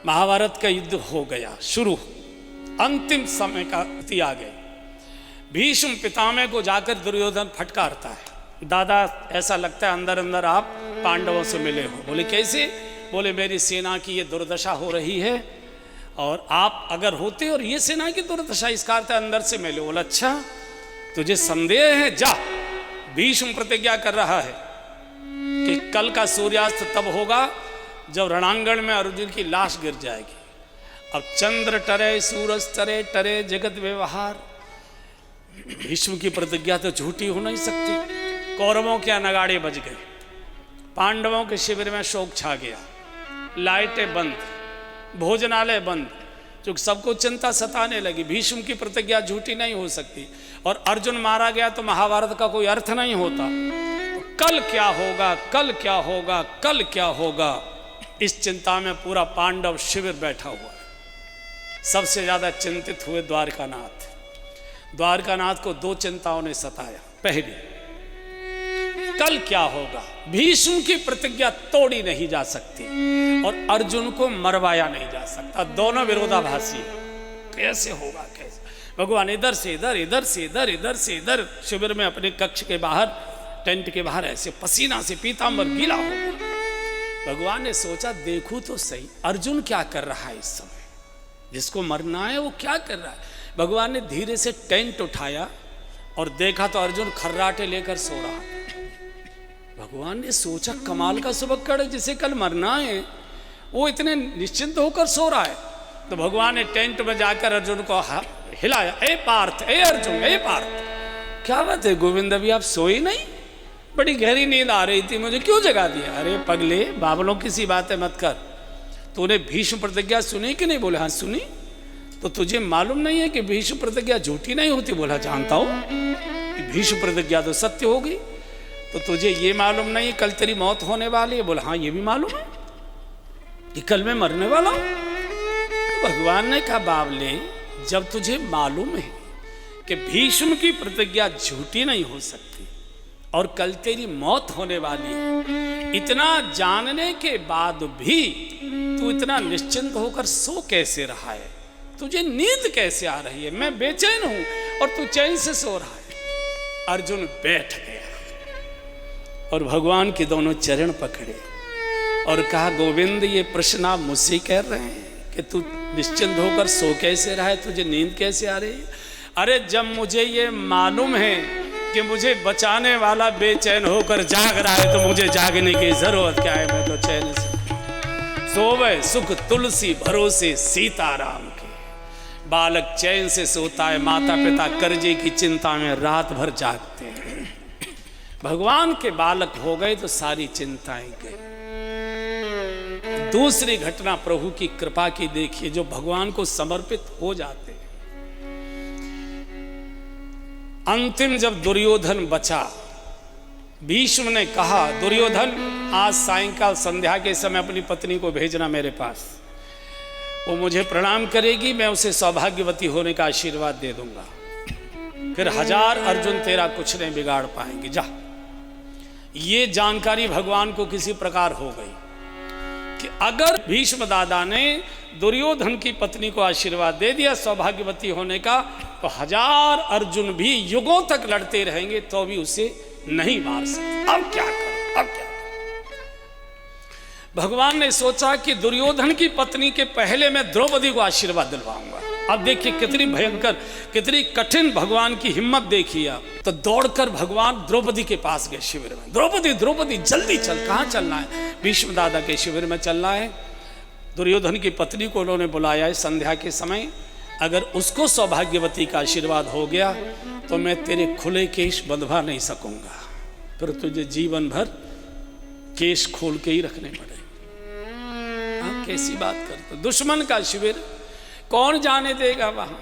महाभारत का युद्ध हो गया शुरू, अंतिम समय का स्थिति आ गई। भीष्म पितामह को जाकर दुर्योधन फटकारता है, दादा ऐसा लगता है अंदर अंदर आप पांडवों से मिले हो। बोले कैसे? बोले मेरी सेना की ये दुर्दशा हो रही है और आप अगर होते और ये सेना की दुर्दशा, इसका अर्थ अंदर से मिले। बोला अच्छा तुझे संदेह है, जा। भीष्म प्रतिज्ञा कर रहा है कि कल का सूर्यास्त तब होगा जब रणांगण में अर्जुन की लाश गिर जाएगी। अब चंद्र टरे सूरज टरे टरे जगत व्यवहार, भीष्म की प्रतिज्ञा तो झूठी हो नहीं सकती। कौरवों के नगाड़े बज गए, पांडवों के शिविर में शोक छा गया, लाइटें बंद, भोजनालय बंद, क्योंकि सबको चिंता सताने लगी। भीष्म की प्रतिज्ञा झूठी नहीं हो सकती और अर्जुन मारा गया तो महाभारत का कोई अर्थ नहीं होता। तो कल क्या होगा, कल क्या होगा, कल क्या होगा, इस चिंता में पूरा पांडव शिविर बैठा हुआ है। सबसे ज्यादा चिंतित हुए द्वारकानाथ। द्वारकानाथ को दो चिंताओं ने सताया। पहली, कल क्या होगा, भीष्म की प्रतिज्ञा तोड़ी नहीं जा सकती और अर्जुन को मरवाया नहीं जा सकता। दोनों विरोधाभासी, कैसे होगा, कैसे? भगवान इधर से इधर, इधर से इधर, इधर से इधर, शिविर में अपने कक्ष के बाहर, टेंट के बाहर ऐसे पसीना से पीतांबर गीला हो गया। भगवान ने सोचा देखूं तो सही अर्जुन क्या कर रहा है इस समय, जिसको मरना है वो क्या कर रहा है। भगवान ने धीरे से टेंट उठाया और देखा तो अर्जुन खर्राटे लेकर सो रहा था। भगवान ने सोचा कमाल का सुबक्कड़, जिसे कल मरना है वो इतने निश्चिंत होकर सो रहा है। तो भगवान ने टेंट में जाकर अर्जुन को हिलाया, ए पार्थ, ए अर्जुन, ए पार्थ, क्या बात है गोविंद, अभी आप सोए नहीं? बड़ी गहरी नींद आ रही थी, मुझे क्यों जगा दिया? अरे पगले, बावलों की सी बातें मत कर। तूने भीष्म प्रतिज्ञा सुनी कि नहीं? बोले हाँ सुनी। तो तुझे मालूम नहीं है कि भीष्म प्रतिज्ञा झूठी नहीं होती? बोला जानता हूं कि भीष्म प्रतिज्ञा तो सत्य होगी। तो तुझे ये मालूम नहीं है कल तेरी मौत होने वाली है? बोला हाँ ये भी मालूम है कि कल मैं मरने वाला हूं। तो भगवान ने कहा बावले, जब तुझे मालूम है कि भीष्म की प्रतिज्ञा झूठी नहीं हो सकती और कल तेरी मौत होने वाली है, इतना जानने के बाद भी तू इतना निश्चिंत होकर सो कैसे रहा है? तुझे नींद कैसे आ रही है? मैं बेचैन हूं और तू चैन से सो रहा है। अर्जुन बैठ गया और भगवान के दोनों चरण पकड़े और कहा गोविंद, ये प्रश्न आप मुझसे कह रहे हैं कि तू निश्चिंत होकर सो कैसे रहा है, तुझे नींद कैसे आ रही है? अरे जब मुझे ये मालूम है कि मुझे बचाने वाला बेचैन होकर जाग रहा है तो मुझे जागने की जरूरत क्या है? मैं तो चैन से सोवे सुख तुलसी भरोसे सीताराम के, बालक चैन से सोता है, माता पिता कर्जे की चिंता में रात भर जागते हैं। भगवान के बालक हो गए तो सारी चिंताएं गई। दूसरी घटना प्रभु की कृपा की देखिए, जो भगवान को समर्पित हो जाते हैं। अंतिम जब दुर्योधन बचा, भीष्म ने कहा दुर्योधन आज सायंकाल संध्या के समय अपनी पत्नी को भेजना मेरे पास, वो मुझे प्रणाम करेगी, मैं उसे सौभाग्यवती होने का आशीर्वाद दे दूंगा, फिर 1000 अर्जुन तेरा कुछ नहीं बिगाड़ पाएंगे, जा। ये जानकारी भगवान को किसी प्रकार हो गई कि अगर भीष्म दादा ने दुर्योधन की पत्नी को आशीर्वाद दे दिया सौभाग्यवती होने का, तो 1000 अर्जुन भी युगों तक लड़ते रहेंगे तो भी उसे नहीं मार सकते। अब क्या करें, अब क्या करें? भगवान ने सोचा कि दुर्योधन की पत्नी के पहले मैं द्रौपदी को आशीर्वाद दिलवाऊंगा। अब देखिए कितनी भयंकर, कितनी कठिन भगवान की हिम्मत देखी। तो दौड़कर भगवान द्रौपदी के पास गए शिविर में। द्रौपदी, द्रौपदी जल्दी चल, कहाँ चलना है? भीष्म दादा के शिविर में चलना है। दुर्योधन की पत्नी को उन्होंने बुलाया है संध्या के समय, अगर उसको सौभाग्यवती का आशीर्वाद हो गया तो मैं तेरे खुले केश बंधवा नहीं सकूंगा, फिर तुझे जीवन भर केश खोल के ही रखने पड़ेंगे। आप कैसी बात करते? दुश्मन का शिविर कौन जाने देगा वहां?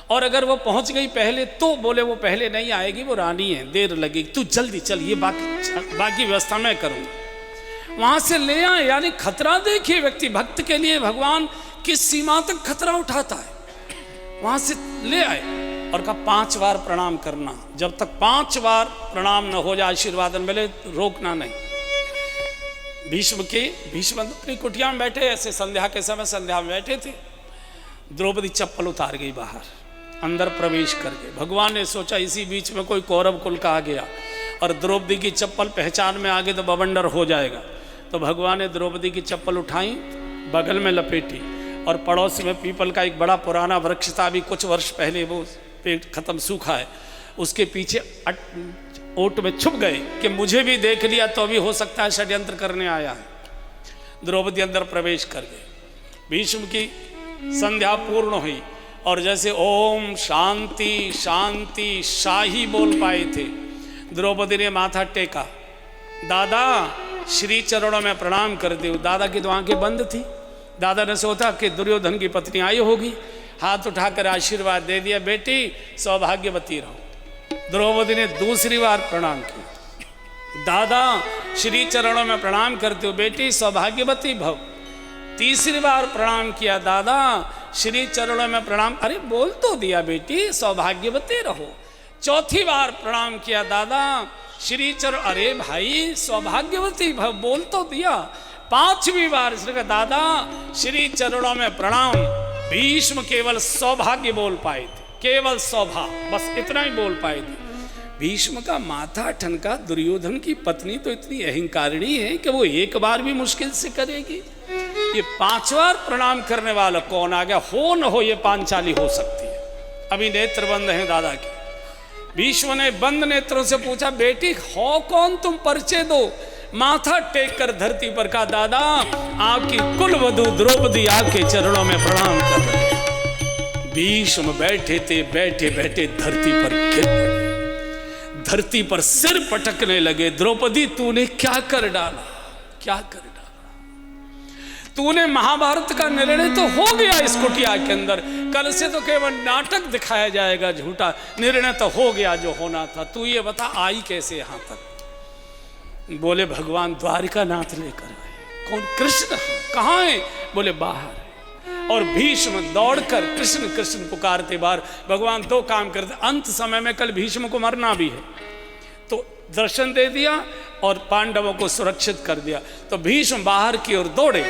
और अगर वो पहुंच गई पहले तो बोले वो पहले नहीं आएगी, वो रानी है, देर लगेगी, तू जल्दी चल, ये बाकी व्यवस्था मैं करूंगा। वहां से ले आए, यानी खतरा देखिए व्यक्ति, भक्त के लिए भगवान किस सीमा तक खतरा उठाता है। वहां से ले आए और कहा 5 बार प्रणाम करना, जब तक 5 बार प्रणाम न हो जाए आशीर्वाद मिले रोकना नहीं। भीष्म अपनी कुटिया में बैठे, ऐसे संध्या के समय संध्या में बैठे थे। द्रौपदी चप्पल उतार गई बाहर, अंदर प्रवेश कर गए। भगवान ने सोचा इसी बीच में कोई कौरव कुल का आ गया और द्रौपदी की चप्पल पहचान में आ गई तो बवंडर हो जाएगा। तो भगवान ने द्रौपदी की चप्पल उठाई, बगल में लपेटी और पड़ोस में पीपल का एक बड़ा पुराना वृक्ष था, अभी कुछ वर्ष पहले वो पेड़ खत्म सूखा है, उसके पीछे ओट में छुप गए कि मुझे भी देख लिया तो भी हो सकता है षड्यंत्र करने आया है। द्रौपदी अंदर प्रवेश कर गए। भीष्म की संध्या पूर्ण हुई और जैसे ओम शांति शांति शाही बोल पाए थे, द्रौपदी ने माथा टेका, दादा श्री चरणों में प्रणाम कर दो। दादा की तो आंखें बंद थी। दादा ने सोचा कि दुर्योधन की पत्नी आई होगी, हाथ उठाकर आशीर्वाद दे दिया, बेटी सौभाग्यवती रहो। द्रौपदी ने दूसरी बार प्रणाम किया, दादा श्री चरणों में प्रणाम करते हो, बेटी सौभाग्यवती भव। तीसरी बार प्रणाम किया, दादा श्री चरणों में प्रणाम, अरे बोल तो दिया बेटी सौभाग्यवती रहो। चौथी बार प्रणाम किया, दादा श्री चरण, अरे भाई सौभाग्यवती भव बोल तो दिया। पांचवी बार इसने कहा, दादा श्री चरणों में प्रणाम। भीष्म केवल सौभाग्य बोल पाए थे, केवल सौभा, बस इतना ही बोल पाए थे। भीष्म का माथा ठनका, दुर्योधन की पत्नी तो इतनी अहंकारिणी है कि वो एक बार भी मुश्किल से करेगी, ये 5 बार प्रणाम करने वाला कौन आ गया? हो न हो ये पांचाली हो सकती है। अभी नेत्र बंद हैं दादा के। भीष्म ने बंद नेत्रों से पूछा, बेटी हो कौन तुम, परिचय दो। माथा टेक कर धरती पर कहा, दादा आपकी कुलवधू द्रौपदी आपके चरणों में प्रणाम कर रहे। भीष्म बैठे थे, बैठे बैठे धरती पर गिर पड़े, धरती पर सिर पटकने लगे। द्रौपदी तूने क्या कर डाला, क्या कर डाला? तूने महाभारत का निर्णय तो हो गया इस कुटिया के अंदर, कल से तो केवल नाटक दिखाया जाएगा झूठा, निर्णय तो हो गया जो होना था। तू ये बता आई कैसे यहां तक? बोले भगवान द्वारिका नाथ लेकर आए। कौन? कृष्ण। कहाँ है? बोले बाहर। और भीष्म दौड़कर कृष्ण कृष्ण पुकारते बाहर। भगवान 2 काम करते, अंत समय में कल भीष्म को मरना भी है तो दर्शन दे दिया और पांडवों को सुरक्षित कर दिया। तो भीष्म बाहर की ओर दौड़े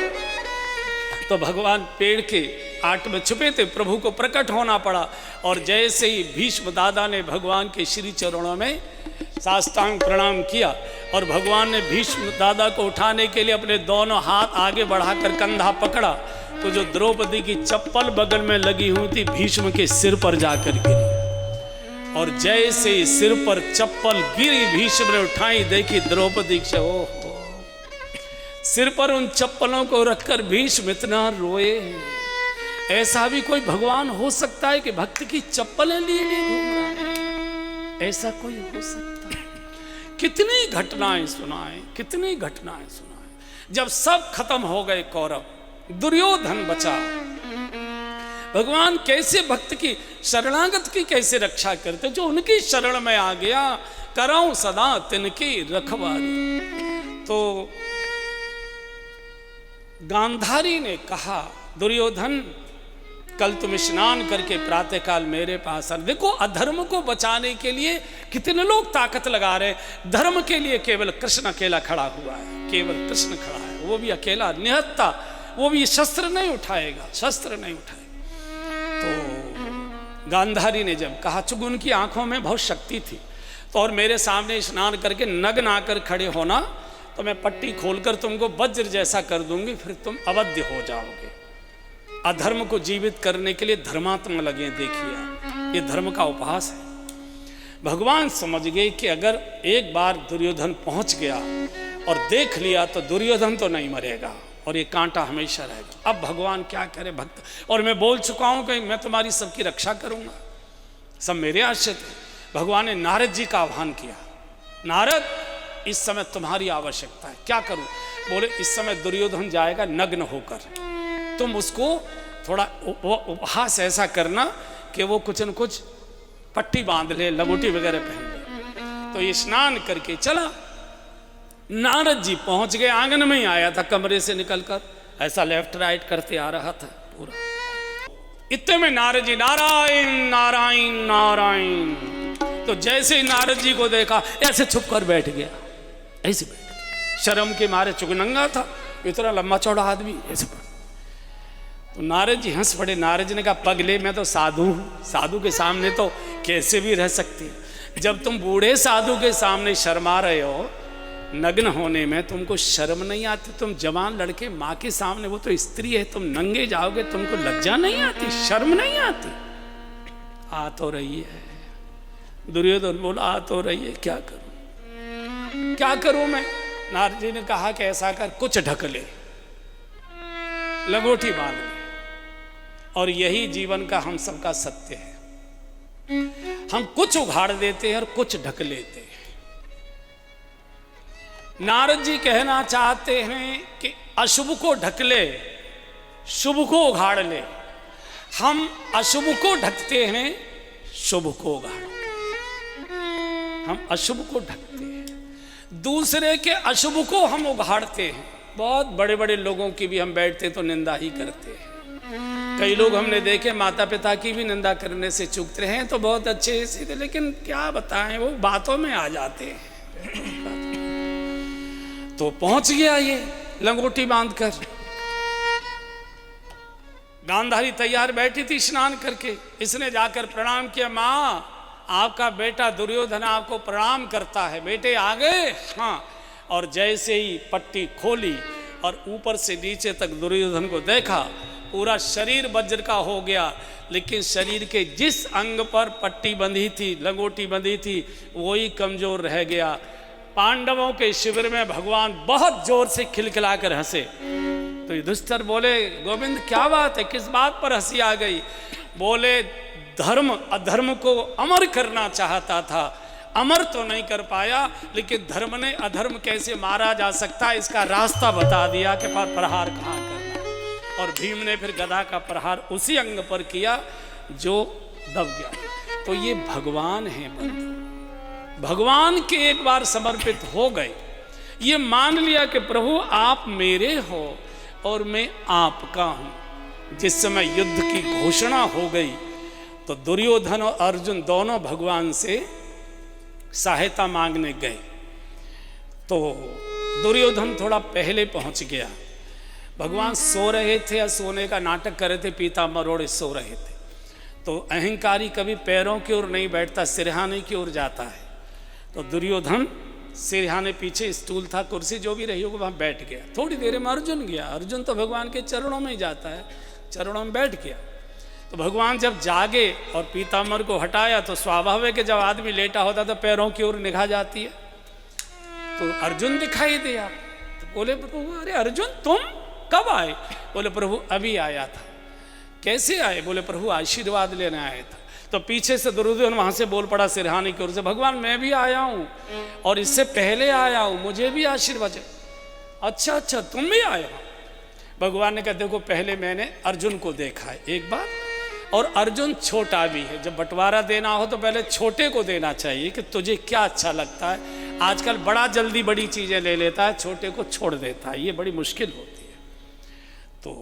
तो भगवान पेड़ के आट में छुपे थे, प्रभु को प्रकट होना पड़ा। और जैसे ही भीष्म दादा ने भगवान के श्री चरणों में साष्टांग प्रणाम किया और भगवान ने भीष्म दादा को उठाने के लिए अपने दोनों हाथ आगे बढ़ाकर कंधा पकड़ा, तो जो द्रौपदी की चप्पल बगल में लगी हुई थी भीष्म के सिर पर जाकर गिरी। और जैसे ही सिर पर चप्पल गिरी, भीष्म ने उठाई, देखी द्रौपदी से, ओहो, सिर पर उन चप्पलों को रखकर भीष्म इतना रोए। ऐसा भी कोई भगवान हो सकता है कि भक्त की चप्पलें लिए घूम रहा है? ऐसा कोई हो सकता है? कितनी घटनाएं सुनाएं, कितनी घटनाएं सुनाएं। जब सब खत्म हो गए कौरव, दुर्योधन बचा, भगवान कैसे भक्त की शरणागत की कैसे रक्षा करते? जो उनकी शरण में आ गया, कराऊं सदा तिनकी रखवारी। तो गांधारी ने कहा, दुर्योधन कल तुम स्नान करके प्रातःकाल मेरे पास आ। देखो अधर्म को बचाने के लिए कितने लोग ताकत लगा रहे, धर्म के लिए केवल कृष्ण अकेला खड़ा हुआ है, केवल कृष्ण खड़ा है, वो भी अकेला निहत्ता, वो भी शस्त्र नहीं उठाएगा, शस्त्र नहीं उठाएगा। तो गांधारी ने जब कहा, चूंकि उनकी आंखों में बहुत शक्ति थी, तो और मेरे सामने स्नान करके नग्न आकर खड़े होना तो मैं पट्टी खोलकर तुमको वज्र जैसा कर दूंगी, फिर तुम अवध्य हो जाओगे। अधर्म को जीवित करने के लिए धर्मात्मा लगे, देखिए ये धर्म का उपहास है। भगवान समझ गए कि अगर एक बार दुर्योधन पहुंच गया और देख लिया तो दुर्योधन तो नहीं मरेगा और ये कांटा हमेशा रहेगा। अब भगवान क्या करे भक्त, और मैं बोल चुका हूं कि मैं तुम्हारी सबकी रक्षा करूंगा, सब मेरे आश्रित है। भगवान ने नारद जी का आह्वान किया, नारद इस समय तुम्हारी आवश्यकता है, क्या करूं? बोले इस समय दुर्योधन जाएगा नग्न होकर, तुम उसको थोड़ा उपहास ऐसा करना कि वो कुछ न कुछ पट्टी बांध ले, लंगोटी वगैरह पहन ले। तो ये स्नान करके चला। नारद जी पहुंच गए, आंगन में ही आया था कमरे से निकलकर, ऐसा लेफ्ट राइट करते आ रहा था पूरा। इतने में नारद जी नारायण नारायण नारायण, तो जैसे ही नारद जी को देखा ऐसे छुप कर बैठ गया, ऐसे बैठ गया, शर्म के मारे चुगनंगा था, इतना लंबा चौड़ा आदमी ऐसे। तो नारद जी हंस पड़े। नारद जी ने कहा पगले, मैं तो साधु हूँ, साधु के सामने तो कैसे भी रह सकती है। जब तुम बूढ़े साधु के सामने शर्मा रहे हो नग्न होने में, तुमको शर्म नहीं आती? तुम जवान लड़के माँ के सामने, वो तो स्त्री है, तुम नंगे जाओगे, तुमको लज्जा नहीं आती, शर्म नहीं आती? आ तो रही है। दुर्योधन बोला आ तो रही है, क्या करूं, क्या करूं मैं? नारद जी ने कहा कि ऐसा कर, कुछ ढक ले, लंगोटी बांध ले। और यही जीवन का हम सबका सत्य है। हम कुछ उघाड़ देते हैं और कुछ ढक लेते हैं। नारद जी कहना चाहते हैं कि अशुभ को ढक ले, शुभ को उघाड़ ले। हम अशुभ को ढकते हैं, शुभ को उघाड़ते। हम अशुभ को ढकते हैं, दूसरे के अशुभ को हम उघाड़ते हैं। बहुत बड़े बड़े लोगों की भी हम बैठते तो निंदा ही करते हैं। कई लोग हमने देखे माता पिता की भी निंदा करने से चूकते हैं, तो बहुत अच्छे सीधे, लेकिन क्या बताएं, वो बातों में आ जाते हैं। तो पहुंच गया ये लंगोटी बांधकर। गांधारी तैयार बैठी थी स्नान करके। इसने जाकर प्रणाम किया, माँ आपका बेटा दुर्योधन आपको प्रणाम करता है। बेटे आ गए? हाँ। और जैसे ही पट्टी खोली और ऊपर से नीचे तक दुर्योधन को देखा, पूरा शरीर वज्र का हो गया, लेकिन शरीर के जिस अंग पर पट्टी बंधी थी, लंगोटी बंधी थी, वही कमजोर रह गया। पांडवों के शिविर में भगवान बहुत जोर से खिलखिलाकर हंसे। तो युधिष्ठिर बोले, गोविंद क्या बात है, किस बात पर हंसी आ गई? बोले, धर्म अधर्म को अमर करना चाहता था, अमर तो नहीं कर पाया, लेकिन धर्म ने अधर्म कैसे मारा जा सकता है इसका रास्ता बता दिया कि प्रहार कहाँ करना। और भीम ने फिर गदा का प्रहार उसी अंग पर किया जो दब गया। तो ये भगवान है बंधु, भगवान के एक बार समर्पित हो गए, ये मान लिया कि प्रभु आप मेरे हो और मैं आपका हूं। जिस समय युद्ध की घोषणा हो गई तो दुर्योधन और अर्जुन दोनों भगवान से सहायता मांगने गए। तो दुर्योधन थोड़ा पहले पहुंच गया। भगवान सो रहे थे या सोने का नाटक कर रहे थे, पीताम्बर ओढ़े सो रहे थे। तो अहंकारी कभी पैरों की ओर नहीं बैठता, सिरहाने की ओर जाता है। तो दुर्योधन सिरहाने पीछे स्टूल था, कुर्सी जो भी रही होगी, वहां बैठ गया। थोड़ी देर में अर्जुन गया। अर्जुन तो भगवान के चरणों में ही जाता है, चरणों में बैठ गया। तो भगवान जब जागे और पीताम्बर को हटाया, तो स्वाभाविक है जब आदमी लेटा होता तो पैरों की ओर निगाह जाती है। तो अर्जुन दिखाई दिया। तो बोले प्रभु, अरे अर्जुन तुम कब आए? बोले प्रभु अभी आया था। कैसे आए? बोले प्रभु आशीर्वाद लेने आया था। तो पीछे से दुर्योधन वहां से बोल पड़ा सिरहाने की ओर से, भगवान मैं भी आया हूं और इससे पहले आया हूं, मुझे भी आशीर्वाद। अच्छा अच्छा तुम भी आए हो? भगवान ने कहा देखो पहले मैंने अर्जुन को देखा है एक बार, और अर्जुन छोटा भी है। जब बंटवारा देना हो तो पहले छोटे को देना चाहिए कि तुझे क्या अच्छा लगता है। आजकल बड़ा जल्दी बड़ी चीजें ले लेता है, छोटे को छोड़ देता है, ये बड़ी मुश्किल होती है। तो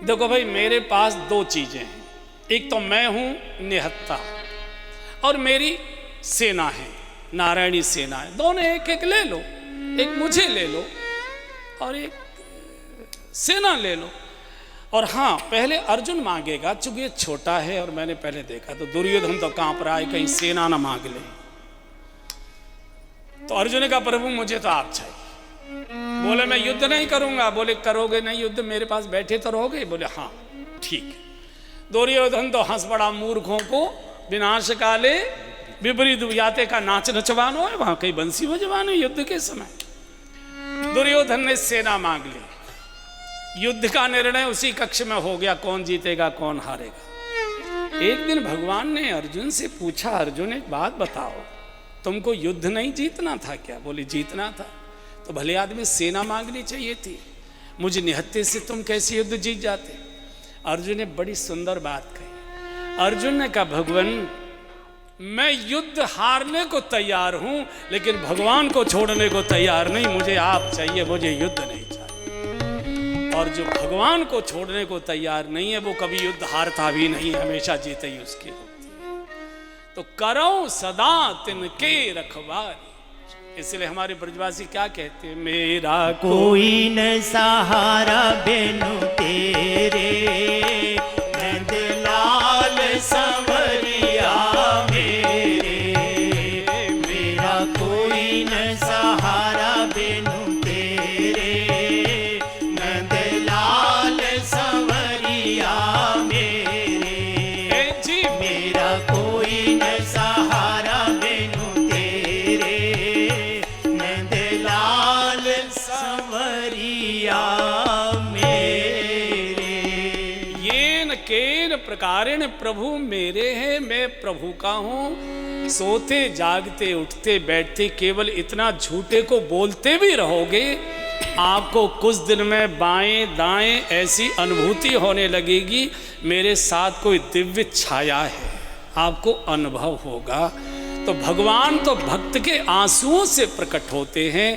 देखो भाई, मेरे पास दो चीजें हैं, एक तो मैं हूं निहत्ता और मेरी सेना है, नारायणी सेना है। दोनों एक एक ले लो, एक मुझे ले लो और एक सेना ले लो। और हाँ, पहले अर्जुन मांगेगा चूंकि ये छोटा है और मैंने पहले देखा। तो दुर्योधन तो कांप रहा है, कहीं सेना ना मांग ले। तो अर्जुन ने कहा प्रभु मुझे तो आप चाहिए। बोले मैं युद्ध नहीं करूंगा। बोले करोगे नहीं युद्ध, मेरे पास बैठे तो रहोगे? बोले हाँ ठीक है। दुर्योधन तो हंस पड़ा, मूर्खों को विनाश काले विपरीत याते का नाच नचवानो है, वहां कहीं बंसी बजवानो युद्ध के समय। दुर्योधन ने सेना मांग ली। युद्ध का निर्णय उसी कक्ष में हो गया, कौन जीतेगा कौन हारेगा। एक दिन भगवान ने अर्जुन से पूछा, अर्जुन एक बात बताओ, तुमको युद्ध नहीं जीतना था क्या? बोले जीतना था। तो भले आदमी सेना मांगनी चाहिए थी, मुझे निहत्थे से तुम कैसे युद्ध जीत जाते? अर्जुन ने बड़ी सुंदर बात कही। अर्जुन ने कहा भगवान मैं युद्ध हारने को तैयार हूं, लेकिन भगवान को छोड़ने को तैयार नहीं। मुझे आप चाहिए, मुझे युद्ध नहीं चाहिए। और जो भगवान को छोड़ने को तैयार नहीं है, वो कभी युद्ध हारता भी नहीं, हमेशा जीते ही उसकी होती है। तो करो सदा तिनके रखवारी, इसलिए हमारे ब्रजवासी क्या कहते हैं, मेरा कोई न सहारा बिनु तेरे, नंदलाल संवरिया मेरे। मेरा कोई न सहारा बिनु तेरे, नंदलाल संवरिया मेरे। जी मेरा कोई न सहारा बिनु तेरे, नंदलाल संवरिया मेरे। येन केन प्रकारेण प्रभु मेरे हैं, मैं प्रभु का हूँ। सोते जागते उठते बैठते केवल इतना झूठे को बोलते भी रहोगे, आपको कुछ दिन में बाएं दाएं ऐसी अनुभूति होने लगेगी, मेरे साथ कोई दिव्य छाया है, आपको अनुभव होगा। तो भगवान तो भक्त के आंसुओं से प्रकट होते हैं।